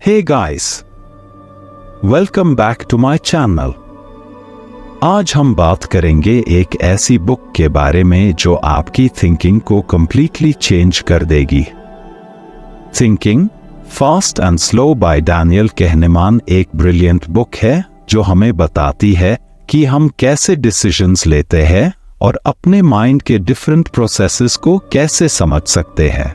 Hey guys, welcome back to my channel। आज हम बात करेंगे एक ऐसी बुक के बारे में जो आपकी थिंकिंग को कंप्लीटली चेंज कर देगी। Thinking fast and slow by Daniel Kahneman एक ब्रिलियंट बुक है जो हमें बताती है कि हम कैसे डिसीजंस लेते हैं और अपने माइंड के डिफरेंट प्रोसेसेस को कैसे समझ सकते हैं।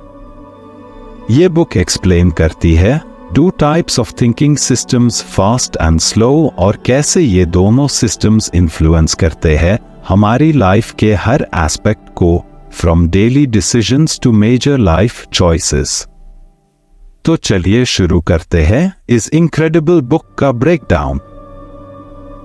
ये बुक एक्सप्लेन करती है two types of thinking systems, fast and slow, और कैसे ये दोनों सिस्टम्स इन्फ्लुएंस करते हैं हमारी लाइफ के हर एस्पेक्ट को, from daily decisions to major life choices. तो चलिए शुरू करते हैं इस इनक्रेडिबल बुक का ब्रेकडाउन।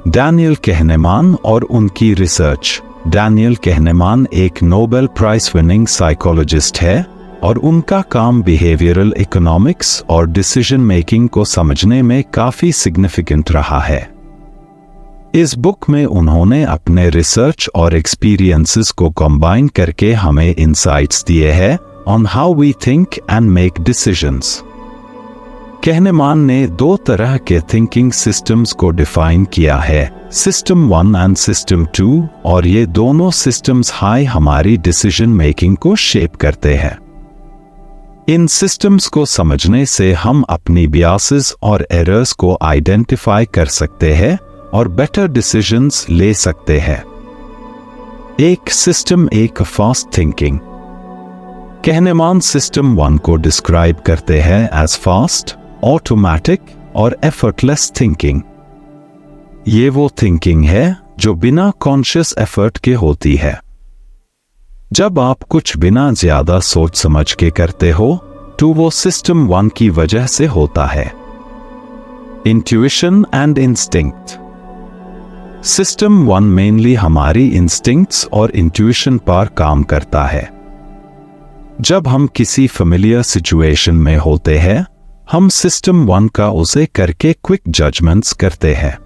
डैनियल कहनेमान और उनकी रिसर्च। डैनियल कहनेमान एक नोबेल प्राइज विनिंग साइकोलॉजिस्ट है और उनका काम बिहेवियरल इकोनॉमिक्स और डिसीजन मेकिंग को समझने में काफी सिग्निफिकेंट रहा है। इस बुक में उन्होंने अपने रिसर्च और एक्सपीरियंसेस को कंबाइन करके हमें इंसाइट्स दिए हैं on how we think and make decisions. Kahneman ने दो तरह के थिंकिंग सिस्टम्स को डिफाइन किया है, सिस्टम 1 एंड सिस्टम 2, और ये दोनों सिस्टम्स हमारी डिसीजन मेकिंग को शेप करते हैं। इन सिस्टम्स को समझने से हम अपनी बियासेस और एरर्स को आइडेंटिफाई कर सकते हैं और बेटर डिसीजंस ले सकते हैं। एक सिस्टम एक फास्ट थिंकिंग। कहनेमान सिस्टम 1 को डिस्क्राइब करते हैं एज फास्ट, ऑटोमेटिक और एफर्टलेस थिंकिंग। ये वो थिंकिंग है जो बिना कॉन्शियस एफर्ट के होती है। जब आप कुछ बिना ज्यादा सोच समझ के करते हो तो वो सिस्टम 1 की वजह से होता है। Intuition and instinct. System 1 mainly हमारी इंस्टिंक्ट्स और इंट्यूशन पर काम करता है। जब हम किसी फेमिलियर सिचुएशन में होते हैं, हम सिस्टम 1 का उसे करके क्विक जजमेंट्स करते हैं।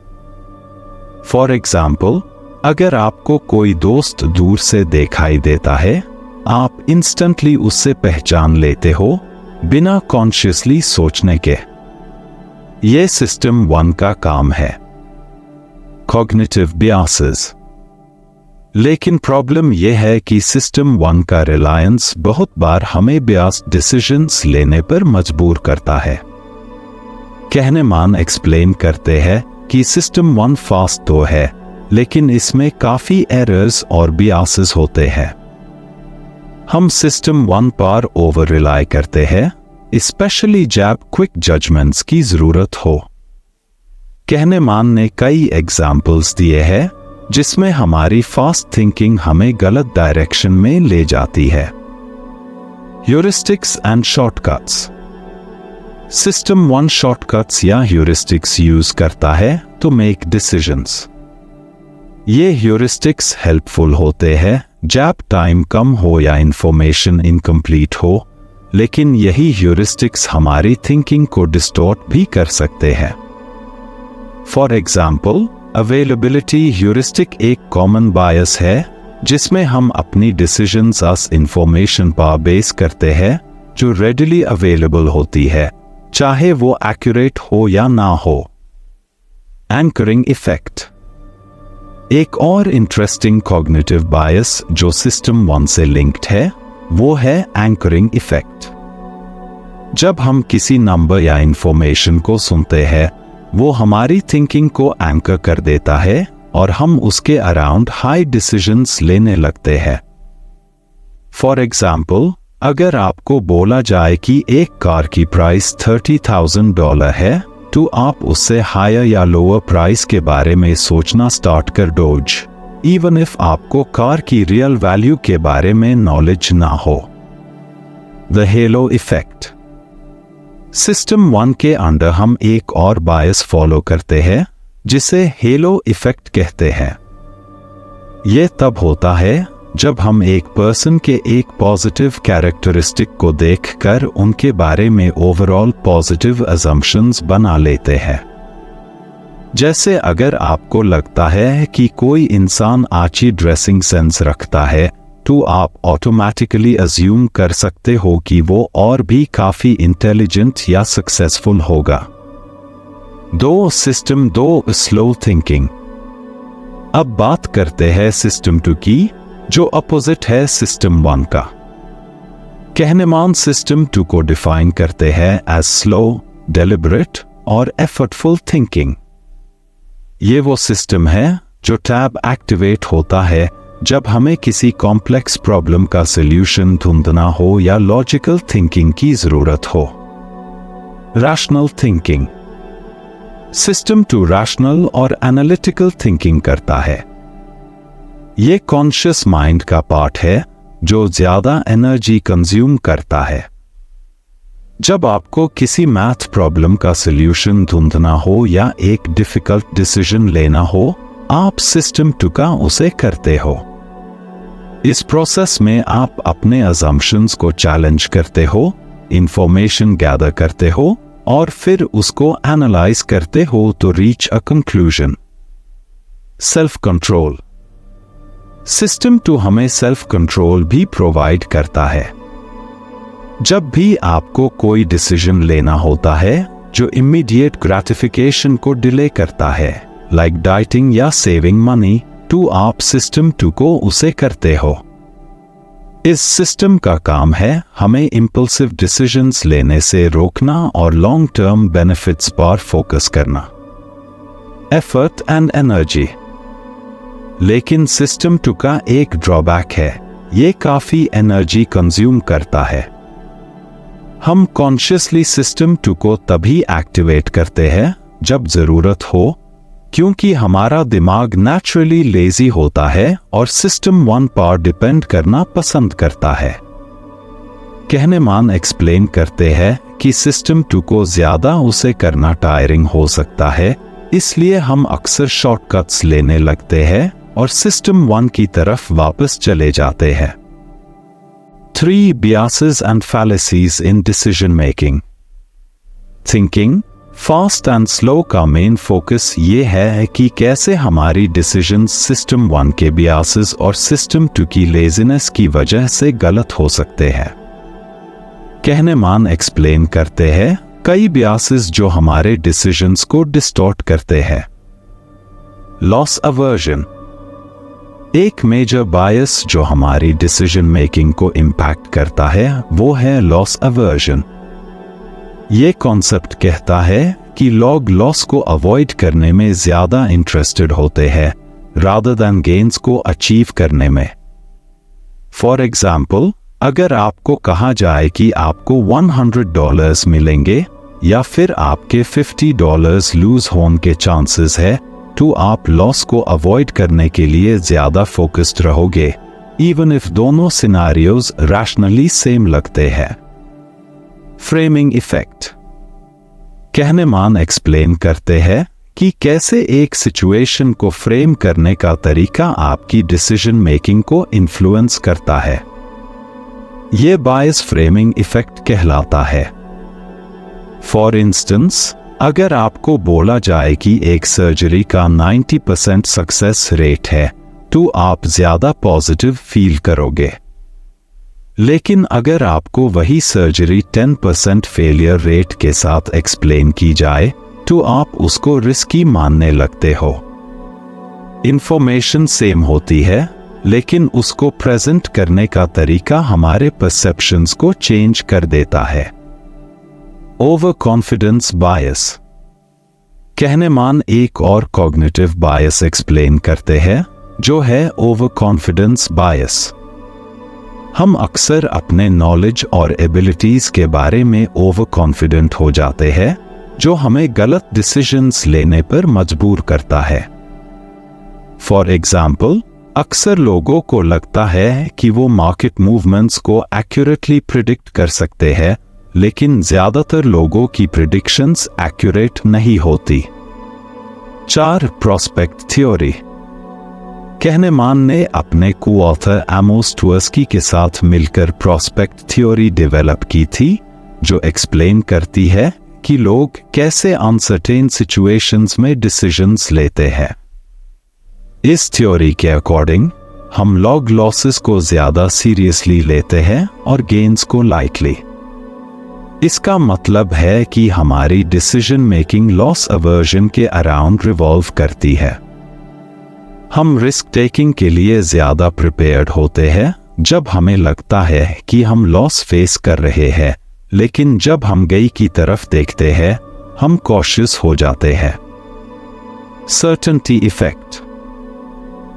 फॉर एग्जाम्पल, अगर आपको कोई दोस्त दूर से दिखाई देता है, आप इंस्टेंटली उससे पहचान लेते हो बिना कॉन्शियसली सोचने के। यह सिस्टम 1 का काम है। कॉग्निटिव बियासेस। लेकिन प्रॉब्लम यह है कि सिस्टम 1 का रिलायंस बहुत बार हमें बियास्ड डिसीजंस लेने पर मजबूर करता है। कहनेमान एक्सप्लेन करते हैं कि सिस्टम 1 फास्ट तो है, लेकिन इसमें काफी एरर्स और बियासेस होते हैं। हम सिस्टम 1 पर ओवर रिलाई करते हैं, स्पेशली जब क्विक जजमेंट्स की जरूरत हो। कहनेमान ने कई एग्जाम्पल्स दिए हैं जिसमें हमारी फास्ट थिंकिंग हमें गलत डायरेक्शन में ले जाती है। Heuristics and shortcuts. System 1 shortcuts या ह्यूरिस्टिक्स यूज करता है टू मेक डिसीजंस। ये ह्यूरिस्टिक्स हेल्पफुल होते हैं जब टाइम कम हो या इंफॉर्मेशन इनकम्प्लीट हो, लेकिन यही ह्यूरिस्टिक्स हमारी थिंकिंग को डिस्टॉर्ट भी कर सकते हैं। फॉर एग्जाम्पल, अवेलेबिलिटी ह्यूरिस्टिक एक कॉमन बायस है जिसमें हम अपनी डिसीजंस अस इंफॉर्मेशन पर बेस करते हैं जो रेडिली अवेलेबल होती है, चाहे वो एक्यूरेट हो या ना हो। Anchoring effect. एक और इंटरेस्टिंग कॉग्निटिव बायस जो सिस्टम 1 से लिंक्ड है वो है एंकरिंग इफेक्ट। जब हम किसी नंबर या इंफॉर्मेशन को सुनते हैं, वो हमारी थिंकिंग को एंकर कर देता है और हम उसके अराउंड हाई डिसीजंस लेने लगते हैं। फॉर एग्जाम्पल, अगर आपको बोला जाए कि एक कार की प्राइस $30,000 है, तो आप उससे हायर या लोअर प्राइस के बारे में सोचना स्टार्ट कर दोगे, इवन इफ आपको कार की रियल वैल्यू के बारे में नॉलेज ना हो। The hello effect. सिस्टम 1 के अंदर हम एक और बायस फॉलो करते हैं जिसे हेलो इफेक्ट कहते हैं। यह तब होता है जब हम एक पर्सन के एक पॉजिटिव कैरेक्टरिस्टिक को देखकर उनके बारे में ओवरऑल पॉजिटिव अजम्पशंस बना लेते हैं। जैसे अगर आपको लगता है कि कोई इंसान अच्छी ड्रेसिंग सेंस रखता है, तो आप ऑटोमेटिकली अज्यूम कर सकते हो कि वो और भी काफी इंटेलिजेंट या सक्सेसफुल होगा। 2 सिस्टम 2 स्लो थिंकिंग। अब बात करते हैं सिस्टम 2 की, जो अपोजिट है सिस्टम 1 का। कहनेमान सिस्टम 2 को डिफाइन करते हैं एज स्लो, डेलिबरेट और एफर्टफुल थिंकिंग। ये वो सिस्टम है जो टैब एक्टिवेट होता है जब हमें किसी कॉम्प्लेक्स प्रॉब्लम का सॉल्यूशन ढूंढना हो या लॉजिकल थिंकिंग की जरूरत हो। Rational thinking. सिस्टम 2 रैशनल और एनालिटिकल थिंकिंग करता है। ये कॉन्शियस माइंड का पार्ट है जो ज्यादा एनर्जी कंज्यूम करता है। जब आपको किसी मैथ प्रॉब्लम का सॉल्यूशन ढूंढना हो या एक डिफिकल्ट डिसीजन लेना हो, आप सिस्टम 2 का उसे करते हो। इस प्रोसेस में आप अपने अजम्पशंस को चैलेंज करते हो, इंफॉर्मेशन गैदर करते हो और फिर उसको एनालाइज करते हो तो reach a conclusion. Self control. System 2 हमें सेल्फ कंट्रोल भी प्रोवाइड करता है। जब भी आपको कोई डिसीजन लेना होता है जो इमीडिएट ग्रेटिफिकेशन को डिले करता है, लाइक डाइटिंग या सेविंग मनी, तो आप सिस्टम 2 को उसे करते हो। इस सिस्टम का काम है हमें इंपल्सिव डिसीजंस लेने से रोकना और लॉन्ग टर्म बेनिफिट्स पर फोकस करना। Effort and energy. लेकिन सिस्टम 2 का एक ड्रॉबैक है, ये काफी एनर्जी कंज्यूम करता है। हम कॉन्शियसली सिस्टम 2 को तभी एक्टिवेट करते हैं जब जरूरत हो, क्योंकि हमारा दिमाग नेचुरली लेजी होता है और सिस्टम 1 पर डिपेंड करना पसंद करता है। कहनेमान एक्सप्लेन करते हैं कि सिस्टम 2 को ज्यादा उसे करना टायरिंग हो सकता है, इसलिए हम अक्सर शॉर्टकट्स लेने लगते हैं और सिस्टम 1 की तरफ वापस चले जाते हैं। 3 biases and fallacies in decision making. Thinking fast and slow का मेन फोकस ये है कि कैसे हमारी डिसीजंस सिस्टम 1 के बियासेस और सिस्टम 2 की लेजीनेस की वजह से गलत हो सकते हैं। कहनेमान एक्सप्लेन करते हैं कई बियासेस जो हमारे डिसीजंस को डिस्टॉर्ट करते हैं। Loss aversion. एक मेजर बायस जो हमारी डिसीजन मेकिंग को इम्पैक्ट करता है वो है लॉस अवर्जन। ये कॉन्सेप्ट कहता है कि लोग लॉस को अवॉइड करने में ज्यादा इंटरेस्टेड होते हैं रादर देन गेन्स को अचीव करने में। फॉर एग्जाम्पल, अगर आपको कहा जाए कि आपको $100 मिलेंगे या फिर आपके $50 लूज होने के चांसेस है, तो आप लॉस को अवॉइड करने के लिए ज्यादा फोकस्ड रहोगे, इवन इफ दोनों सिनारियोज रैशनली सेम लगते हैं। Framing effect. कहनेमान एक्सप्लेन करते हैं कि कैसे एक सिचुएशन को फ्रेम करने का तरीका आपकी डिसीजन मेकिंग को इन्फ्लुएंस करता है। यह बायस फ्रेमिंग इफेक्ट कहलाता है। फॉर इंस्टेंस, अगर आपको बोला जाए कि एक सर्जरी का 90% सक्सेस रेट है, तो आप ज्यादा पॉजिटिव फील करोगे। लेकिन अगर आपको वही सर्जरी 10% फेलियर रेट के साथ एक्सप्लेन की जाए, तो आप उसको रिस्की मानने लगते हो। इंफॉर्मेशन सेम होती है, लेकिन उसको प्रेजेंट करने का तरीका हमारे परसेप्शंस को चेंज कर देता है। ओवर कॉन्फिडेंस बायस। कहनेमान एक और कॉग्निटिव बायस एक्सप्लेन करते हैं, जो है ओवर कॉन्फिडेंस बायस। हम अक्सर अपने नॉलेज और एबिलिटीज के बारे में ओवर कॉन्फिडेंट हो जाते हैं, जो हमें गलत डिसीजंस लेने पर मजबूर करता है। फॉर एग्जाम्पल, अक्सर लोगों को लगता है कि वो मार्केट मूवमेंट्स को एक्यूरेटली प्रिडिक्ट कर सकते हैं, लेकिन ज्यादातर लोगों की प्रिडिक्शंस एक्यूरेट नहीं होती। 4 प्रोस्पेक्ट थ्योरी। कहनेमान ने अपने को-ऑथर एमोस ट्वर्स्की के साथ मिलकर प्रोस्पेक्ट थ्योरी डेवलप की थी, जो एक्सप्लेन करती है कि लोग कैसे अनसर्टेन सिचुएशंस में डिसीजंस लेते हैं। इस थ्योरी के अकॉर्डिंग हम लॉग लॉसेस को ज्यादा सीरियसली लेते हैं और गेन्स को लाइटली। इसका मतलब है कि हमारी डिसीजन मेकिंग लॉस अवर्जन के अराउंड रिवॉल्व करती है। हम रिस्क टेकिंग के लिए ज्यादा प्रिपेयर्ड होते हैं जब हमें लगता है कि हम लॉस फेस कर रहे हैं, लेकिन जब हम गेन की तरफ देखते हैं हम कॉशियस हो जाते हैं। Certainty effect.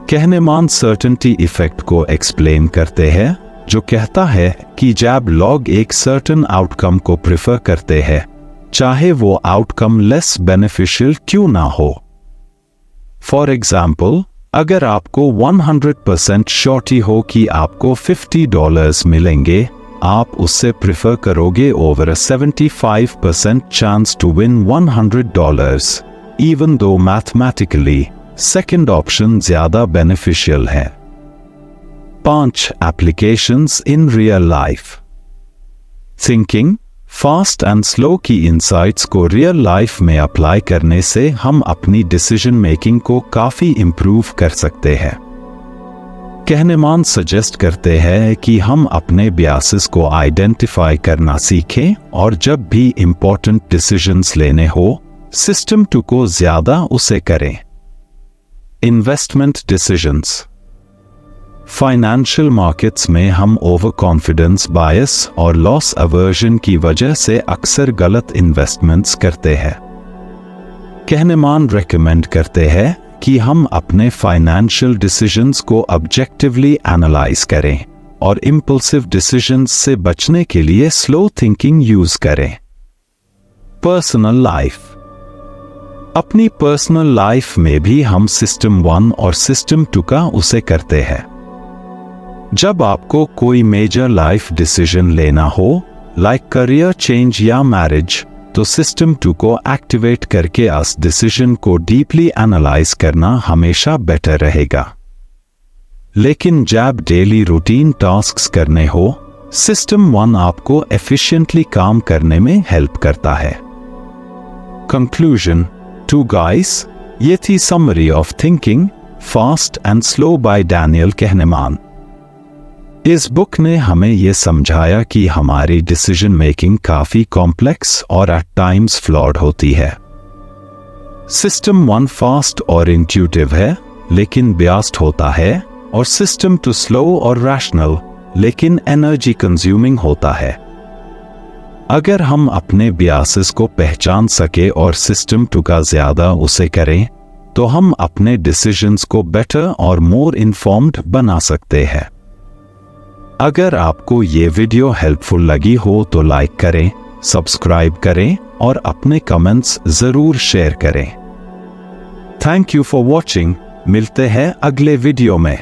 Kahneman certainty effect को एक्सप्लेन करते हैं, जो कहता है कि जब लोग एक सर्टेन आउटकम को प्रेफर करते हैं, चाहे वो आउटकम लेस बेनिफिशियल क्यों ना हो। फॉर एग्जाम्पल, अगर आपको 100% श्योरिटी हो कि आपको $50 मिलेंगे, आप उससे प्रेफर करोगे over 75% chance to win $100, even though mathematically second option ज्यादा बेनिफिशियल है। 5 applications in real life. Thinking fast and slow की इंसाइट्स को रियल लाइफ में अप्लाई करने से हम अपनी डिसीजन मेकिंग को काफी इंप्रूव कर सकते हैं। कहनेमान सजेस्ट करते हैं कि हम अपने बियासेस को आइडेंटिफाई करना सीखें और जब भी इंपॉर्टेंट डिसीजंस लेने हो सिस्टम 2 को ज्यादा उसे करें। Investment decisions. फाइनेंशियल मार्केट्स में हम ओवर कॉन्फिडेंस बायस और लॉस अवर्जन की वजह से अक्सर गलत इन्वेस्टमेंट्स करते हैं। कहनेमान रेकमेंड करते हैं कि हम अपने फाइनेंशियल डिसीजंस को ऑब्जेक्टिवली एनालाइज करें और इंपल्सिव डिसीजंस से बचने के लिए स्लो थिंकिंग यूज करें। Personal life. अपनी पर्सनल लाइफ में भी हम सिस्टम 1 और सिस्टम 2 का उसे करते हैं। जब आपको कोई मेजर लाइफ डिसीजन लेना हो, लाइक करियर चेंज या मैरिज, तो सिस्टम 2 को एक्टिवेट करके उस डिसीजन को डीपली एनालाइज करना हमेशा बेटर रहेगा। लेकिन जब डेली रूटीन टास्क्स करने हो, सिस्टम 1 आपको एफिशिएंटली काम करने में हेल्प करता है। कंक्लूजन 2 गाइस, ये थी summary of thinking fast and slow by Daniel Kahneman. इस बुक ने हमें यह समझाया कि हमारी डिसीजन मेकिंग काफी कॉम्प्लेक्स और एट टाइम्स फ्लॉड होती है। सिस्टम 1 फास्ट और इंट्यूटिव है लेकिन बियास्ड होता है, और सिस्टम 2 स्लो और रैशनल लेकिन एनर्जी कंज्यूमिंग होता है। अगर हम अपने बियासेस को पहचान सके और सिस्टम 2 का ज्यादा उसे करें, तो हम अपने डिसीजंस को बेटर और मोर इन्फॉर्म्ड बना सकते हैं। अगर आपको ये वीडियो हेल्पफुल लगी हो तो लाइक करें, सब्सक्राइब करें और अपने कमेंट्स जरूर शेयर करें। Thank you for watching. मिलते हैं अगले वीडियो में।